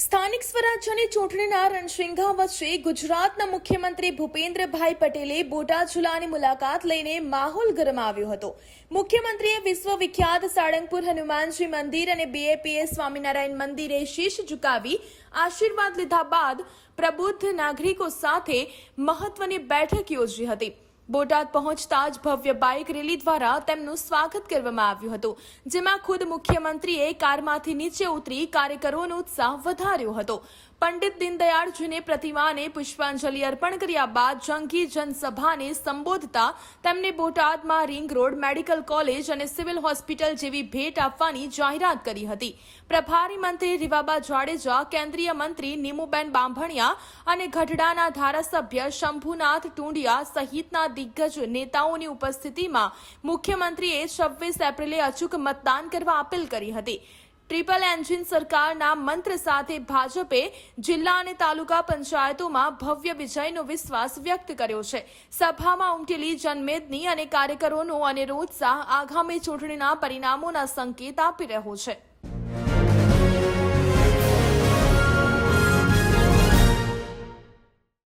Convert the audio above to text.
સ્થાનિક સ્વરાજ્યની ચૂંટણીના રણશીંગા વચ્ચે ગુજરાતના મુખ્યમંત્રી ભૂપેન્દ્રભાઈ પટેલે બોટાદ જિલ્લાની મુલાકાત લઈને માહોલ ગરમાવ્યો હતો। મુખ્યમંત્રીએ વિશ્વવિખ્યાત સાળંગપુર હનુમાનજી મંદિર અને BAPS સ્વામિનારાયણ મંદિરે શીશ ઝુકાવી આશીર્વાદ લીધા બાદ પ્રબુદ્ધ નાગરિકો સાથે મહત્વની બેઠક યોજી હતી। બોટાદ પહોંચતા જ ભવ્ય બાઇક રેલી દ્વારા તેમનું સ્વાગત કરવામાં આવ્યું હતું, જેમાં ખુદ મુખ્યમંત્રીએ કારમાંથી નીચે ઉતરી કાર્યકરોનો ઉત્સાહ વધાર્યો હતો। પંડિત દીનદયાળજીને પ્રતિમાને પુષ્પાંજલિ અર્પણ કર્યા બાદ જંગી જનસભાને સંબોધતા તેમણે બોટાદમાં રિંગ રોડ, મેડિકલ કોલેજ અને સિવિલ હોસ્પિટલ જેવી ભેટ આપવાની જાહેરાત કરી હતી। પ્રભારી મંત્રી રીવાબા જાડેજા, કેન્દ્રીય મંત્રી નીમુબેન બાંભણિયા અને ગઢડાના ધારાસભ્ય શંભુનાથ ટુંડિયા સહિતના દિગ્ગજ નેતાઓની ઉપસ્થિતિમાં મુખ્યમંત્રીએ 26 એપ્રિલે અચૂક મતદાન કરવા અપીલ કરી હતી। ટ્રિપલ એન્જિન સરકારના મંત્ર સાથે ભાજપે જિલ્લા અને તાલુકા પંચાયતોમાં ભવ્ય વિજયનો વિશ્વાસ વ્યક્ત કર્યો છે। સભામાં ઉમટેલી જનમેદની અને કાર્યકરોનો અનેરો ઉત્સાહ આગામી ચૂંટણીના પરિણામોના સંકેત આપી રહ્યો છે।